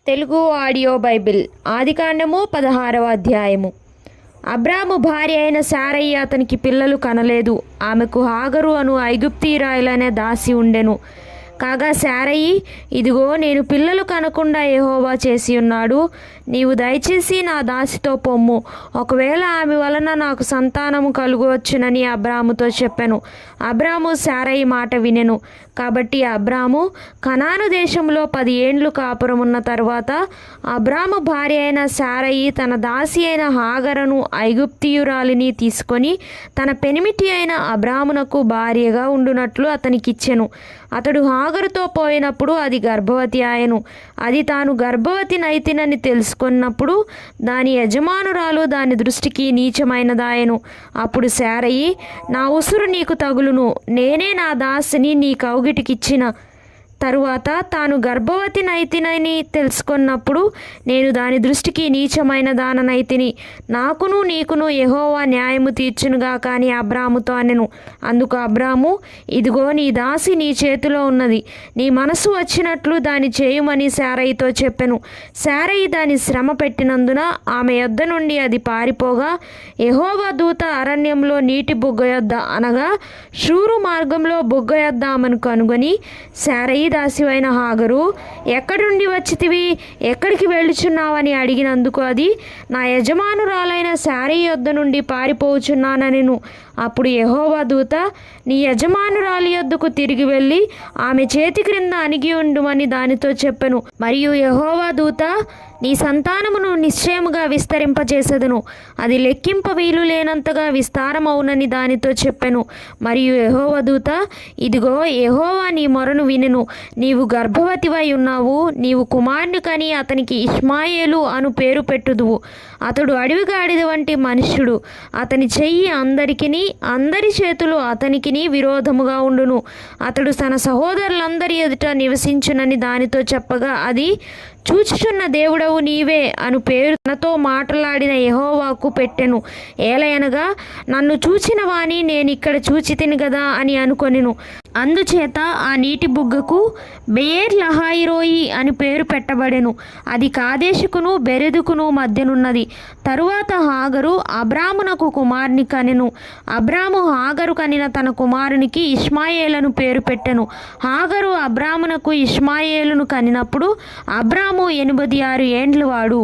Telugu audio Bible ఆదికాండము 16వ అధ్యాయము. అబ్రాము భార్య అయిన శారయి అతనికి పిల్లలు కనలేదు. ఆమెకు హాగరు అను ఐగుప్తీయురాలనే దాసి ఉండెను. కాగా శారయి, ఇదిగో నేను పిల్లలు కనకుండా యెహోవా చేసి ఉన్నాడు. నీవు దయచేసి నా దాసితో పొమ్ము, ఒకవేళ ఆమె వలన నాకు సంతానము కలుగవచ్చునని అబ్రాముతో చెప్పెను. అబ్రాము శారయి మాట వినెను. కాబట్టి అబ్రాము కనాను దేశంలో 10 ఏండ్లు కాపురమున్న తరువాత అబ్రాము భార్య అయిన శారయి తన దాసి అయిన హాగరును ఐగుప్తీయురాలిని తీసుకొని తన పెనిమిటి అయిన అబ్రామునకు భార్యగా ఉండునట్లు అతనికిచ్చెను. అతడు హాగరుతో పోయినప్పుడు అది గర్భవతి ఆయను. అది తాను గర్భవతి నైతినని తెలుసుకున్నప్పుడు దాని యజమానురాలు దాని దృష్టికి నీచమైనదాయను. అప్పుడు శారయి, నా ఉసురు నీకు తగులును, నేనే నా దాసిని నీ కౌగిటికిచ్చిన తరువాత తాను గర్భవతి నైతినని తెలుసుకున్నప్పుడు నేను దాని దృష్టికి నీచమైన దాననైతిని. నాకును నీకును యెహోవా న్యాయము తీర్చునుగా కానీ అబ్రాముతో అనెను. అందుకు అబ్రాము, ఇదిగో నీ దాసి నీ చేతిలో ఉన్నది, నీ మనసు వచ్చినట్లు దాని చేయుమని శారయితో చెప్పెను. శారయి దాని శ్రమ పెట్టినందున ఆమె యొద్ద నుండి అది పారిపోగా యెహోవా దూత అరణ్యంలో నీటి బుగ్గ యొద్ద అనగా షూరు మార్గంలో బుగ్గ యొద్ద ఆమెను కనుగొని, శారయి దాసివైన హాగరు, ఎక్కడి నుండి వచ్చితివి, ఎక్కడికి వెళ్ళుచున్నావని అడిగినందుకు అది, నా యజమానురాలైన శారయి యొద్ద నుండి పారిపోచున్నానెను. అప్పుడు యెహోవా దూత, నీ యజమానురాలి యొద్దకు తిరిగి వెళ్ళి ఆమె చేతి క్రింద అణిగి ఉండుమని దానితో చెప్పెను. మరియు యెహోవా దూత, నీ సంతానమును నిశ్చయముగా విస్తరింపజేసెదను, అది లెక్కింప వీలు లేనంతగా విస్తారమవునని దానితో చెప్పెను. మరియు యెహోవా దూత, ఇదిగో యెహోవా నీ మొరను వినెను, నీవు గర్భవతివై ఉన్నావు, నీవు కుమారుని కని అతనికి ఇష్మాయేలు అను పేరు పెట్టుదువు. అతడు అడవిగాడిద వంటి మనుష్యుడు, అతని చెయ్యి అందరికిని అందరి చేతులు అతనికిని విరోధముగా ఉండును. అతడు తన సహోదరులందరి ఎదుట నివసించునని దానితో చెప్పగా అది, చూచుచున్న దేవుడవు నీవే అను పేరు తనతో మాట్లాడిన యెహోవాకు పెట్టెను. ఏలయనగా నన్ను చూచిన వాణి నేనిక్కడ చూచితిని గదా అని అనుకొనెను. అందుచేత ఆ నీటి బుగ్గకు బెయేర్ లహాయిరోయి అని పేరు పెట్టబడెను. అది కాదేశుకును బెరెదుకును మధ్యనున్నది. తరువాత హాగరు అబ్రామునకు కుమారుని కనెను. అబ్రాము హాగరు కనిన తన కుమారునికి ఇష్మాయేలను పేరు పెట్టెను. హాగరు అబ్రామునకు ఇష్మాయేలును కనినప్పుడు అబ్రాము 86 ఏండ్ల వాడు.